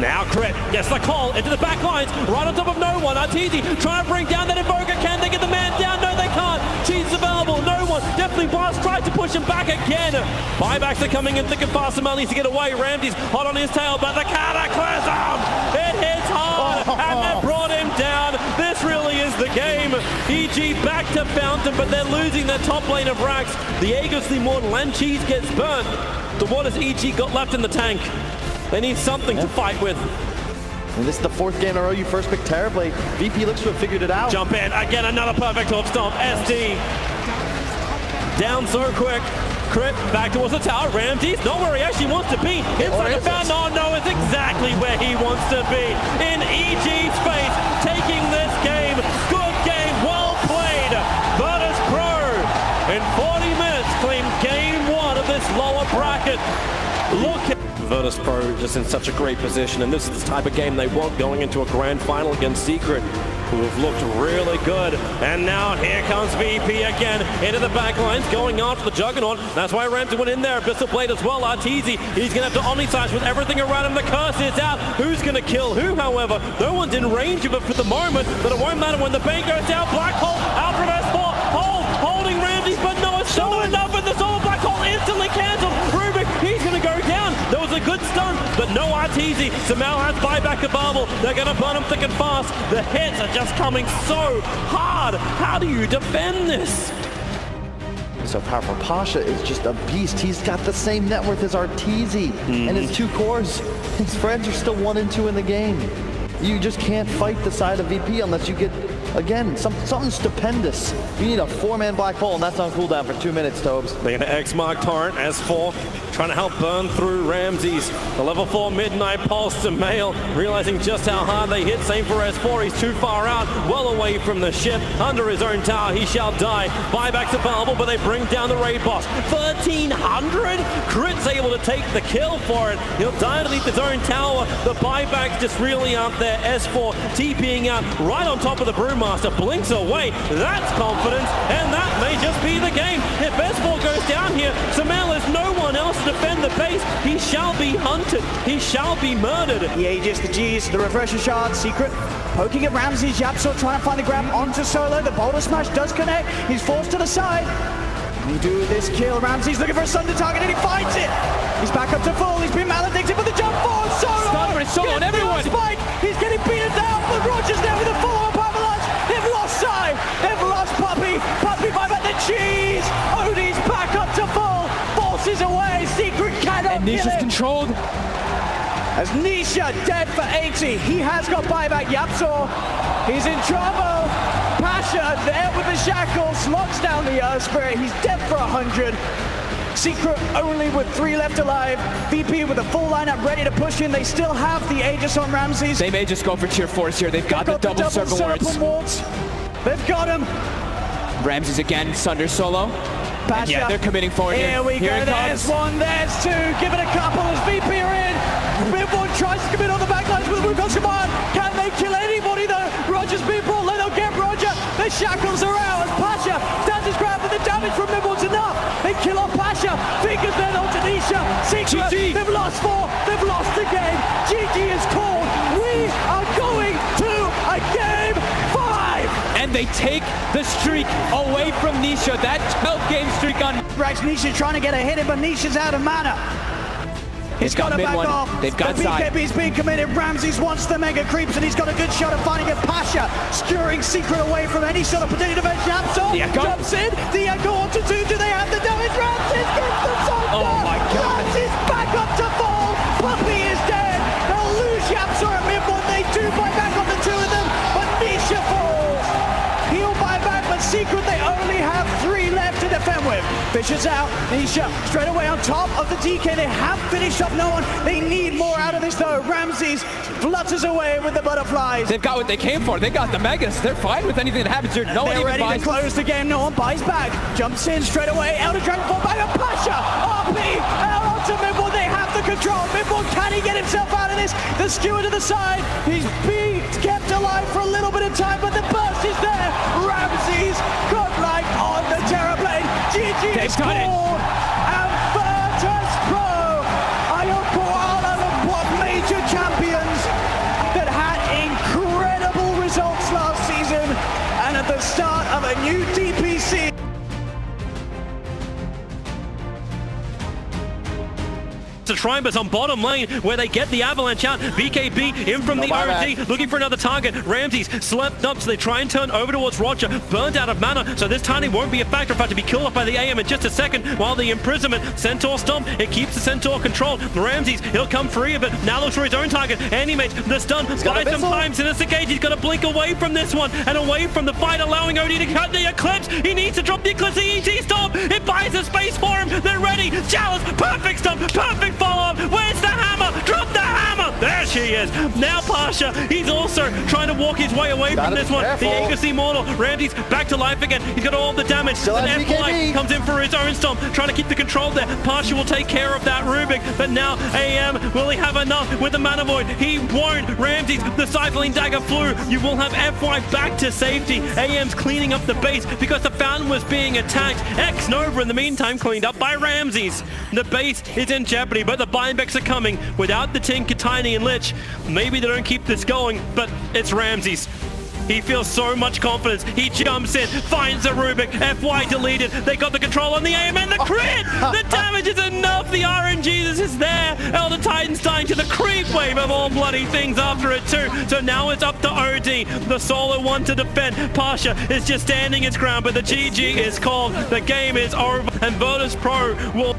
Now Crit gets the call into the back lines, right on top of no one. Arteezy trying to bring down that Invoker. Can they get the man down? No, they can't. Cheese available, no one. Definitely Blast tries to push him back again. Buybacks are coming in thick and fast. Samel needs to get away. Ramsey's hot on his tail, but the Cataclysm! It hits hard, and they brought him down. This really is the game. EG back to Fountain, but they're losing their top lane of Rax. The Aegis, the Immortal, and Cheese gets burnt. So what has EG got left in the tank? They need something to fight with. And this is the fourth game in a row you first picked Terrorblade. VP looks to have figured it out. Jump in, again another perfect top stomp. SD down so quick. Crit back towards the tower. Ramsey, not where he actually wants to be. Inside the fountain, oh no, it's exactly where he wants to be. In EG's face, taking this game. Good game, well played. VIRTUS Pro in 40 minutes claim game one of this lower bracket. Look at VIRTUS Pro just in such a great position, and this is the type of game they want going into a grand final against Secret, who have looked really good. And now here comes VP again into the back lines, going after the Juggernaut. That's why Ramsey went in there. Abyssal Blade as well. Arteezy, he's going to have to Omnislash with everything around him. The curse is out. Who's going to kill who, however? No one's in range of it for the moment, but it won't matter when the bait goes down. Black Hole, out from S4, holding Ramsey, but no, it's still not enough, and the Soul Black Hole instantly cancelled. Rubik, he's going to go down. That was a good stun, but no Arteezy. Samel has buyback available. They're going to burn him thick and fast. The hits are just coming so hard. How do you defend this? So powerful. Pasha is just a beast. He's got the same net worth as Arteezy and his 2 cores. His friends are still 1 and 2 in the game. You just can't fight the side of VP unless you get, again, something stupendous. You need a 4-man black hole, and that's on cooldown for 2 minutes, Tobes. They're going to X-Mark Torrent, S4, trying to help burn through Ramses. The level 4 Midnight Pulse to Mail, realizing just how hard they hit. Same for S4, he's too far out, well away from the ship. Under his own tower, he shall die. Buybacks available, but they bring down the raid boss. 1,300? Crit's able to take the kill for it. He'll die underneath his own tower. The buybacks just really aren't there. S4 TPing out right on top of the Brewmaster. Blinks away. That's confidence, and that may just be the game. If S4 goes down here, Samel has no one else to defend the base. He shall be hunted. He shall be murdered. The Aegis, the G's, the Refresher Shard, Secret poking at Ramsey. Yapsor trying to find the grab onto Solo. The Boulder Smash does connect. He's forced to the side. Can he do this kill? Ramsey's looking for a Sunder target, and he finds it. He's back up to full. He's been maledicted with the jump forward. Solo on everyone. Spike. He's getting beaten down, but Roger's there with a follow-up avalanche. They've lost Sai. They've lost Puppey. Puppey by back the Cheese. Odie's back up to full. Forces away. Secret cannot and Nisha's controlled. As Nisha dead for 80. He has got buyback. Yapsor. He's in trouble. Pasha there with the shackles. Locks down the Earth Spirit. He's dead for 100. Secret only with 3 left alive. VP with a full lineup ready to push in. They still have the Aegis on Ramses. They may just go for tier 4s here. They've got the double circle wards. They've got him. Ramses again, Sunder solo. Pasha. Yeah, they're committing forward here. Here we go. There's one, there's 2. Give it a couple as VP are in. Midboard tries to commit on the backlines with the Wukong's command. Can they kill anybody though? Roger's been brought. Let them get Roger. The shackles are out as Pasha stands his ground, but the damage from Midboard's enough. They kill off Pasha. Fingers then onto Nisha. Secret. GG. They've lost 4. They've lost the game. GG is called. We are going to a game 5. And they take the streak away from Nisha. That 12-game streak on Rax. Nisha trying to get a hit in, but Nisha's out of mana. He's got to back off. They've got the side. BKB's being committed. Ramses wants the mega creeps, and he's got a good shot at finding a Pasha, skewering Secret away from any sort of potential defense. Yapsor jumps in. The Echo onto 2. Do they have the damage? Ramses gets the shot. Oh my God. Ramses back up to full. Puppey is dead. They'll lose Yapsor at midboard. They do buy back on the 2 of them, but Nisha falls. He'll buy back, but Secret they only have 3 left to defend with. Fisher's out. Nisha straight away on top of the DK. They have finished off no one. They need more out of this though. Ramses flutters away with the butterflies. They've got what they came for. They got the Megas. They're fine with anything that happens here. No one even buys. They're ready to close the game. No one buys back. Jumps in straight away. Elder Dragon fall back. Pasha. RP. Out onto Midboard. They have the control. Midboard, can he get himself out of this? The skewer to the side. He's being kept alive for a little bit of time, but the burst is there. Ramses godlike on the Terrorblade. GG is called. And VIRTUS Pro are your Koala of what major champions A new DPC. To try and on bottom lane where they get the avalanche out. BKB in from the OD looking for another target. Ramses slept up, so they try and turn over towards Roger, burned out of mana, so this timing won't be a factor. In fact, to be killed off by the AM in just a second. While the imprisonment, Centaur Stomp, it keeps the Centaur controlled. Ramses, he'll come free of it, now looks for his own target. Animates the stun, buys some time. Sinister Gage, he's got to blink away from this one and away from the fight, allowing OD to cut the Eclipse. He needs to drop the Eclipse. The EG Stomp, it buys the space for him. They're ready. Chalice, perfect stomp, perfect follow-up. Where's the hammer? Drop the hammer! There she is. Now Pasha, he's also trying to walk his way away from this one. Careful. The Aegis Immortal. Ramses back to life again. He's got all the damage. Still And has FY BKB. comes in for his own stomp, trying to keep the control there. Pasha will take care of that Rubik, but now AM, will he have enough with the Mana Void? He won't. Ramses, the Cycling Dagger flew. You will have FY back to safety. AM's cleaning up the base because the fountain was being attacked. X Nova in the meantime cleaned up by Ramses. The base is in jeopardy, but the Buyback are coming without the Tinker, Tiny, and Lich. Maybe they don't keep this going, but it's Ramses. He feels so much confidence. He jumps in, finds a Rubik. FY deleted. They got the control on the aim and the crit. The damage is enough. The RNG is there. Elder Titan's dying to the creep wave of all bloody things after it too. So now it's up to OD, the solo one to defend. Pasha is just standing its ground, but the GG is called. The game is over, and VIRTUS Pro will...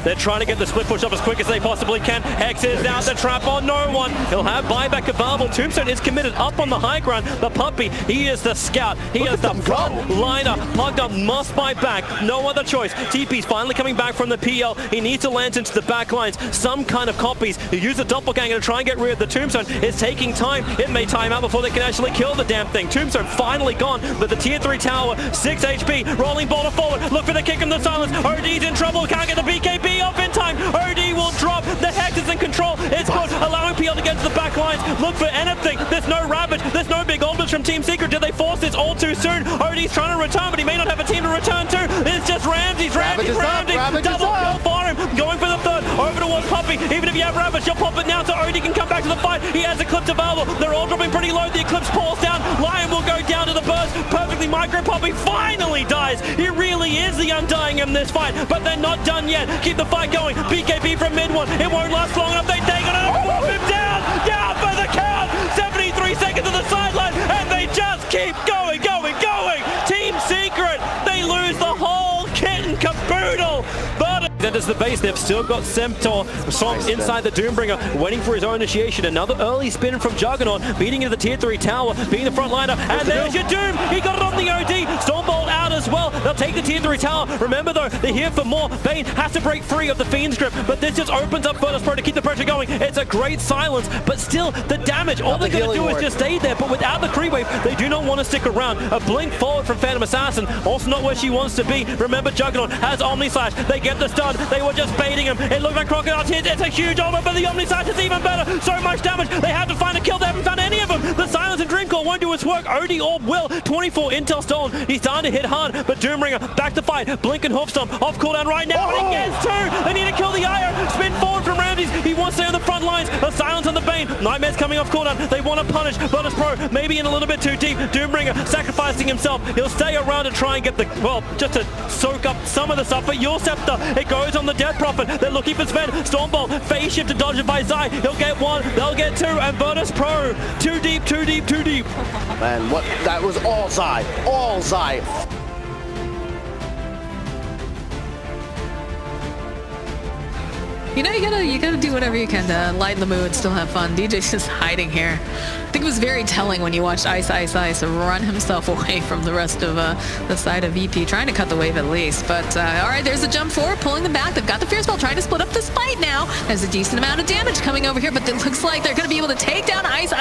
They're trying to get the split push up as quick as they possibly can. Hex is out, the trap on no one. He'll have buyback available. Tombstone is committed up on the high ground. The puppy, he is the scout. He is the front liner. Plugged up, must buy back. No other choice. TP's finally coming back from the PL. He needs to land into the back lines. Some kind of copies. He use the doppelganger to try and get rid of the Tombstone. It's taking time. It may time out before they can actually kill the damn thing. Tombstone finally gone, but the tier 3 tower, 6 HP. Rolling boulder forward. Look for the kick in the silence. OD's in trouble. Can't get the BKB up in time. OD will drop. The Hex is in control. It's good, allowing PL to get to the back lines. Look for anything. There's no Ravage. There's no big ultimate from Team Secret. Did they force this all too soon? OD's trying to return, but he may not have a team to return to. It's just Ramses. Ramses. Double kill for him. Going for the third. Over towards Puppy. Even if you have Ravage, you'll pop it now so OD can come back to the fight. He has Eclipse available. They're all dropping pretty low. The Eclipse pulls down. Lion will go down to the burst. Perfectly micro. Puppy finally dies. He really is the undying in this fight, but they're not done yet. Keep the fight going. BKB from mid one. It won't last long enough. They got to pop him down. Down for the count. 73 seconds on the sideline, and they just keep going. Team Secret, they lose the whole kit and caboodle. But enters the base. They've still got Centaur inside the Doombringer, waiting for his own initiation. Another early spin from Juggernaut, beating into the tier 3 tower, being the front liner. And there's your Doom. He got it on the OD. Stormbolt out as well. They'll take the tier 3 tower. Remember though, they're here for more. Bane has to break free of the Fiend's grip, but this just opens up VIRTUS Pro to keep the pressure going. It's a great silence, but still the damage. All they're going to do is just stay there, but without the creep wave, they do not want to stick around. A blink forward from Phantom Assassin, also not where she wants to be. Remember, Juggernaut has Omni Slash. They get the stun. They were just baiting him. It looked like Crocodile Tears. It's a huge ultimate, but the Omni Slash is even better. So much damage. They have to find a kill. They haven't found any of them. The silence and Dreamcore won't do its work. OD Orb will. 24 intel stolen. He's starting to hit hard, but Doombringer back to fight. Blink and Hoof Stomp off cooldown right now, and he gets two. They need to kill the IO. Spin forward from Ramses. He wants to stay on the front lines. A silence on the Bane. Nightmare's coming off cooldown. They want to punish VIRTUS Pro. Maybe in a little bit too deep. Doombringer sacrificing himself. He'll stay around to try and get the, well, just to soak up some of the stuff. But Your Scepter, it goes on the Death Prophet. They're looking for Sven. Stormbolt, phase shift to dodge it by Zai. He'll get one. They'll get two. And VIRTUS Pro. Too deep. Man, what? That was all Zai. All Zai. You know, you gotta do whatever you can to lighten the mood, still have fun. DJ's just hiding here. I think it was very telling when you watched Ice run himself away from the rest of the side of VP, trying to cut the wave at least. But all right, there's a jump forward, pulling them back. They've got the Fear Spell, trying to split up this fight now. There's a decent amount of damage coming over here, but it looks like they're gonna be able to take down Ice.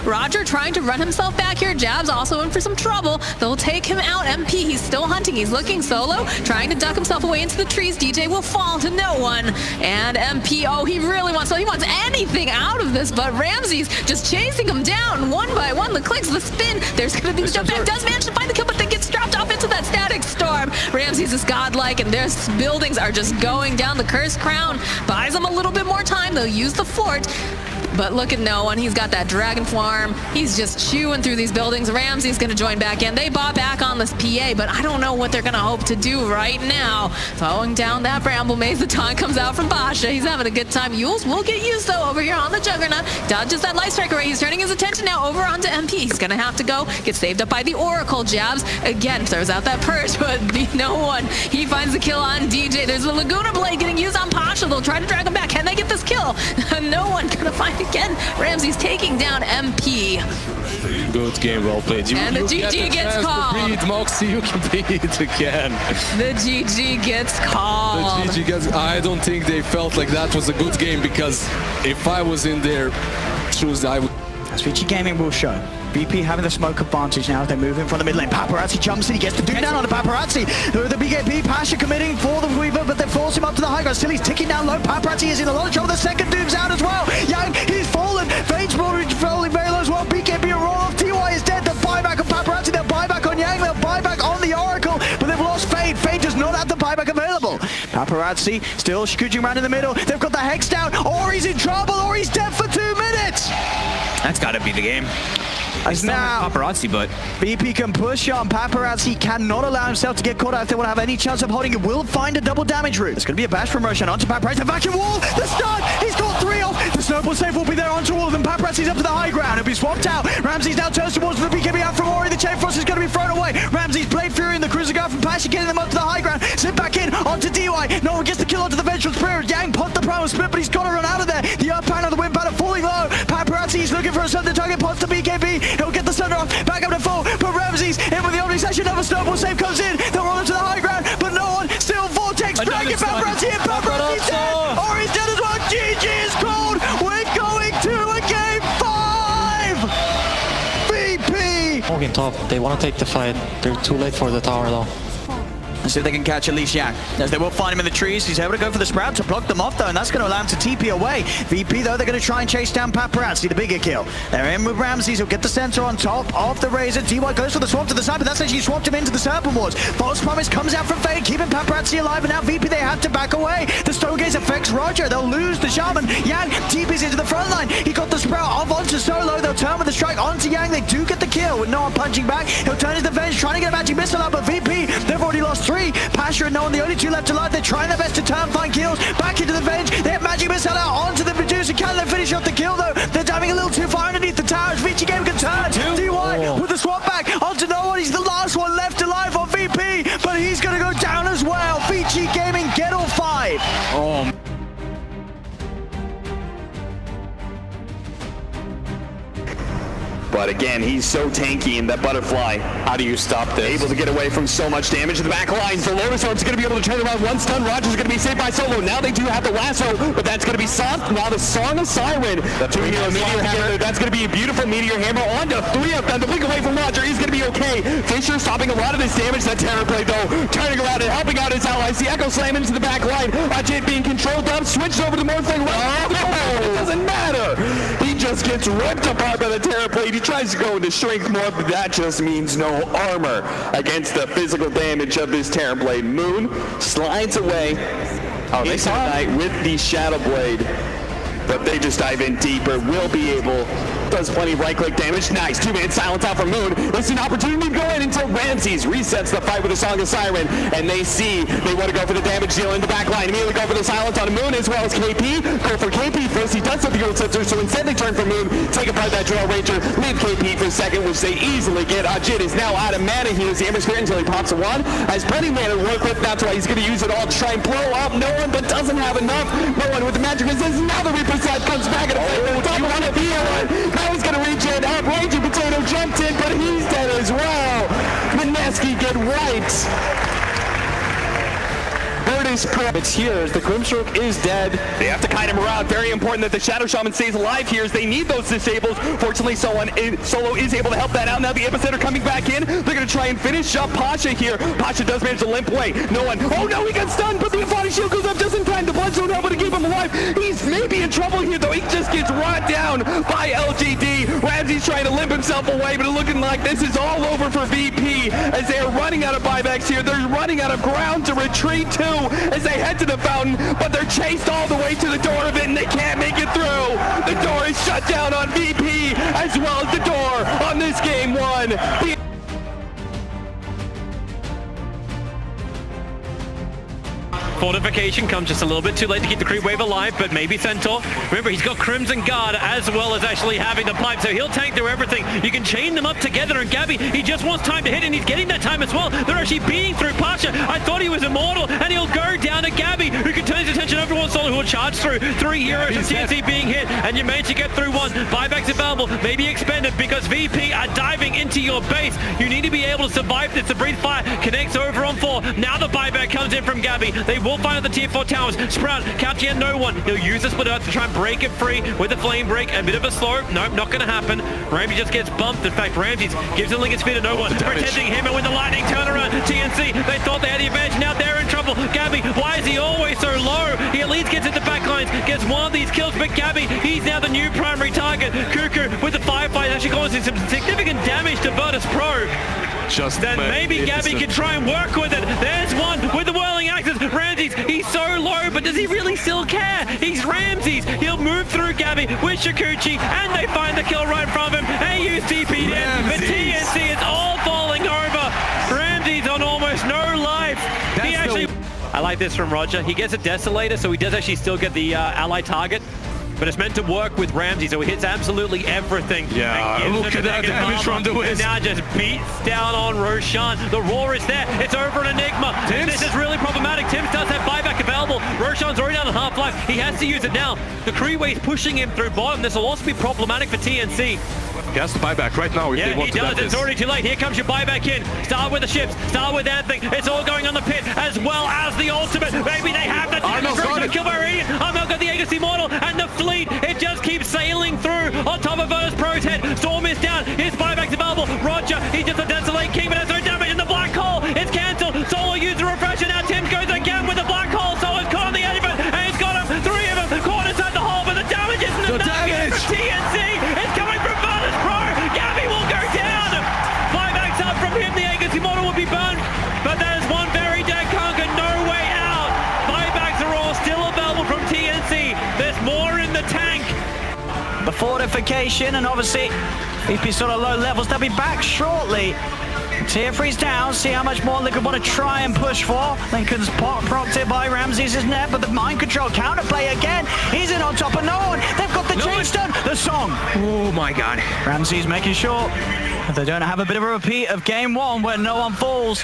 Roger trying to run himself back here. Jab's also in for some trouble. They'll take him out. MP, he's still hunting. He's looking solo, trying to duck himself away into the trees. DJ will fall to no one. And MP, oh, he wants anything out of this, but Ramses just chasing him down one by one. The clicks, the spin. There's going to be the jump back. Does manage to find the kill, but then gets dropped off into that static storm. Ramses is godlike, and their buildings are just going down. The Cursed Crown buys them a little bit more time. They'll use the fort. But look at no one. He's got that Dragon Farm. He's just chewing through these buildings. Ramsey's going to join back in. They bought back on this PA, but I don't know what they're going to hope to do right now. Throwing down that Bramble Maze. The taunt comes out from Basha. He's having a good time. Yules will get used, though, over here on the Juggernaut. Dodges that Light Strike array. He's turning his attention now over onto MP. He's going to have to go. Get saved up by the Oracle jabs. Again, throws out that Purge, but no one. He finds the kill on DJ. There's a Laguna Blade getting used on Pasha. They'll try to drag him back. Can they get this kill? No one going to find again. Ramsey's taking down MP. Good game, well played. And the GG gets called. Beat Moxie, you can beat again. The GG gets called. The GG gets. I don't think they felt like that was a good game, because if I was in their shoes, I would. As VG Gaming will show. BP having the smoke advantage now as they move in from the mid lane. Paparazzi jumps in, he gets the dude down on the Paparazzi. The BKB, Pasha committing for the Weaver, but they force him up to the high ground. Still he's ticking down low. Paparazzi is in a lot of trouble. The second Doom's out as well. Yang, he's fallen. Vainglory falling very low as well. BKB a roll off. TY is dead. The buyback of Paparazzi. They'll buyback on Yang. They'll buyback on the Oracle, but they've lost Fade. Fade does not have the buyback available. Paparazzi still scooching around in the middle. They've got the Hex down, or he's in trouble, or he's dead for 2 minutes. That's got to be the game. As now, Paparazzi, but BP can push on. Paparazzi cannot allow himself to get caught out if they want to have any chance of holding it. Will find a double damage route. It's going to be a bash from Roshan onto Paparazzi. The vacuum wall, the stun, he's got 3 off. The snowball save will be there onto all of them. Paparazzi's up to the high ground. He'll be swapped out. Ramsey's now turns towards the BKB out from Ori. The Chain Frost is going to be thrown away. Ramsey's Blade Fury and the Cruiser Guard from Pasha getting them up to the high ground. Sit back in onto DY. No one gets the kill onto the Vengeful Spirit. Yang popped the primal split, but he's got to run out of there. The up panel, the wind panel falling low. Paparazzi's looking for a certain target. Pops the BKB. He'll get the Thunder off. Back up to full, but Ramsey's in with the Omni Session. Another snowball save comes in. They'll roll him to the high ground, but no one. Still Vortex dragging Paparazzi, and Paparazzi's dead. Or he's dead as well. GG is called. We're going to a game 5. VP. Morgan top, they want to take the fight. They're too late for the tower though. Let's see if they can catch at least Yang. As they will find him in the trees. He's able to go for the Sprout to block them off though, and that's going to allow him to TP away. VP though, they're going to try and chase down Paparazzi, the bigger kill. They're in with Ramsey, he'll get the center on top of the Razor. DY goes for the swap to the side, but that's actually swapped him into the Serpent Wars. False Promise comes out from Fade, keeping Paparazzi alive, and now VP they have to back away. The Stonegaze affects Roger, they'll lose the Shaman. Yang TP's into the front line. He got the Sprout off onto Solo, they'll turn with the strike onto Yang. They do get the kill with no one punching back. He'll turn his Venge, trying to get a magic missile out, but VP, they've already lost 3. Pasha and no one, the only 2 left alive. They're trying their best to turn, find kills. Back into the Venge. They have magic missile out onto the Medusa. Can they finish off the kill though? They're diving a little too far underneath the towers. VG Game can turn. DY with the swap back onto no one. He's the last one left alive on VP, but he's going to go down as well. VG Gaming get all 5. Oh. But again, he's so tanky in that butterfly. How do you stop this? Able to get away from so much damage in the back lines. The Lotus Orb's going to be able to turn around one stun. Roger's going to be saved by Solo. Now they do have the lasso, but that's going to be soft. Now the Song of Siren. The 2 heroes Meteor Hammer. That's going to be a beautiful Meteor Hammer onto 3 of them. The blink away from Roger. He's going to be okay. Fisher stopping a lot of this damage. That Terpercaya though, turning around and helping out his allies. The Echo Slam into the back line. Agen being controlled up. Switched over to Morphling. Oh, it doesn't matter. He just gets ripped apart by the Terpercaya. He tries to go into strength more, but that just means no armor against the physical damage of this Terrorblade. Moon slides away into the night with the Shadow Blade, but they just dive in deeper. Will be able, does plenty of right-click damage. Nice, 2-man silence out from Moon. It's an opportunity to go in until Ramses resets the fight with the Song of Siren, and they see they want to go for the damage deal in the back line. Immediately go for the silence on Moon as well as KP. Go for KP first. He does have the Gold Sensor, so instead they turn for Moon, take apart that Drill Ranger, leave KP for a second, which they easily get. Agen is now out of mana. He has the Amber Spirit until he pops a wand. Has plenty of mana to work with. That's why he's going to use it all to try and blow up no one, but doesn't have enough. No one with the magic resistance. Now the Reaper side comes back and do you want to be one? Now he's going to reach in. Up, Raging Potato jumped in, but he's dead as well. Mineski get right. VIRTUS it's here as the Grimstroke is dead. They have to kite him around. Very important that the Shadow Shaman stays alive here as they need those disables. Fortunately, Solo is able to help that out. Now the Epicenter coming back in. They're going to try and finish up Pasha here. Pasha does manage to limp away. No one. Oh no, he got stunned, but the body shield goes up just in time. The bloodstone able to keep him alive. He's maybe in trouble here, though. He just gets run down by LGD. Ramsey's trying to limp himself away, but looking like this is all over for VP as they are running out of buybacks here. They're running out of ground to retreat to as they head to the fountain, but they're chased all the way to the door of it, and they can't make it through. The door is shut down on VP as well as the door on this game one. Fortification comes just a little bit too late to keep the creep wave alive, but maybe Centaur. Remember, he's got Crimson Guard as well as actually having the pipe, so he'll tank through everything. You can chain them up together, and Gabby, he just wants time to hit, and he's getting that time as well. They're actually beating through Pasha. I thought he was immortal, and he'll go down to Gabby, who can turn his attention over to one solo who will charge through. 3 heroes from TNC being hit, and you manage to get through one. Buybacks available, maybe expended, because VP are diving into your base. You need to be able to survive this. The breathe fire connects over on 4. Now the buyback comes in from Gabby. They will find the tier 4 towers. Sprout couching in no one. He'll use the split earth to try and break it free with a flame break. A bit of a slow. Nope, not going to happen. Ramsey just gets bumped. In fact, Ramsey gives the Lincoln Sphere to no one. Protecting him, and with the lightning turnaround, TNC, they thought they had the advantage. Now they're in trouble. Gabby, why is he always so low? He at least gets into the back lines, gets one of these kills, but Gabby, he's now the new primary target. Cuckoo with the firefight actually causing some significant damage to VIRTUS Pro. Then maybe Gabby can try and work with it. There's one with the whirling axes. Ramsey's, he's so low, but does he really still care? He's Ramsey's. He'll move through Gabby with Shikuchi, and they find the kill right from him. AU's TP'd in, but TNC is all falling over. Ramsey's on almost no life. He actually... I like this from Roger. He gets a Desolator, so he does actually still get the ally target. But it's meant to work with Ramsey, so he hits absolutely everything. Yeah, look at that damage from the Wiz. And now just beats down on Roshan. The roar is there. It's over an Enigma. This is really problematic. Tims does have buyback available. Roshan's already down on half-life. He has to use it now. The Creeway's pushing him through bottom. This will also be problematic for TNC. He has to buy back right now if they want to he does. It's already too late. Here comes your buyback in. Start with the ships. Start with everything. It's all going on the pit as well as the ultimate. Maybe they have the kill by Radiant. Armel got the Aegis Immortal and the fleet. It just keeps sailing through on top of VIRTUS Pro's head. Storm is down. His buyback's available. Roger, he's just a Desolate King, but has no damage in the black hole. It's cancelled. Solo used the refresher. Now Tim goes again with the black hole. Solo's caught on the edge of it, and he's got him. 3 of them caught inside the hole, but the damage isn't enough. For TNC, it's coming from VIRTUS Pro. Gabby will go down. Buybacks up from him. The Aegis Immortal will be burned, but there's one very dead conquer. No way out. Buybacks are all still available from TNC. There's more in the tank. The fortification, and obviously VP sort of low levels. They'll be back shortly. Tier 3's down. See how much more Liquid want to try and push for. Lincoln's propped it by Ramsey's net, but the mind control counterplay again. He's in on top of no one. They've got the chain stun. The song. Oh my god. Ramsey's making sure that they don't have a bit of a repeat of game 1 where no one falls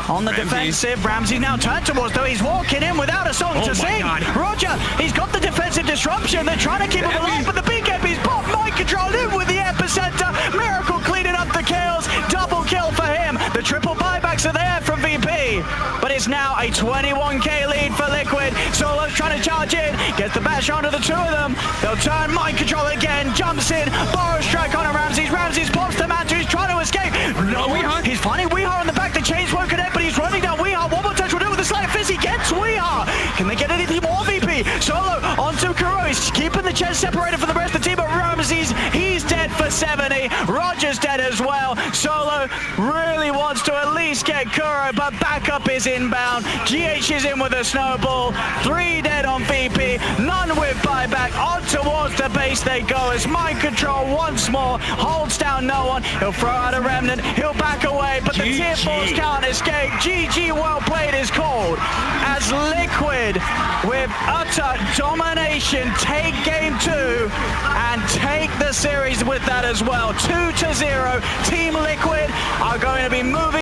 on the defensive. Ramsey now turned towards, though he's walking in without a song to sing. Roger, he's got the defensive disruption. They're trying to keep him alive, but the BKB's popped mind control in with the epicenter. Miracle cleaning up the kills. Double kill for him. The triple buybacks are there from VP, but it's now a 21k lead for Liquid. Solo's trying to charge in, gets the bash onto the 2 of them. They'll turn mind control again, jumps in, borrow strike on a Ramsey's. Ramsey's pops the man, he's trying to escape. No, he's finding Weehaw in the back. The chains won't connect, but he's running down Weehaw. One more touch will do it with the slight fizz. He gets Weehaw. Can they get anything more, VP? Solo onto Kuro. He's keeping the chest separated from the rest of the team, but Ramsey's, he's dead for 70. Roger's dead as well. Solo really wants to at least get Kuro, but backup is inbound. GH is in with a snowball. 3 dead on VP. None with buyback. On towards the base they go as mind control once more holds down no one. He'll throw out a remnant. He'll back away, but the tier 4s can't escape. GG well played is called as Liquid with utter domination take game 2 and take the series with that as well. 2-0. Team Liquid are going to be moving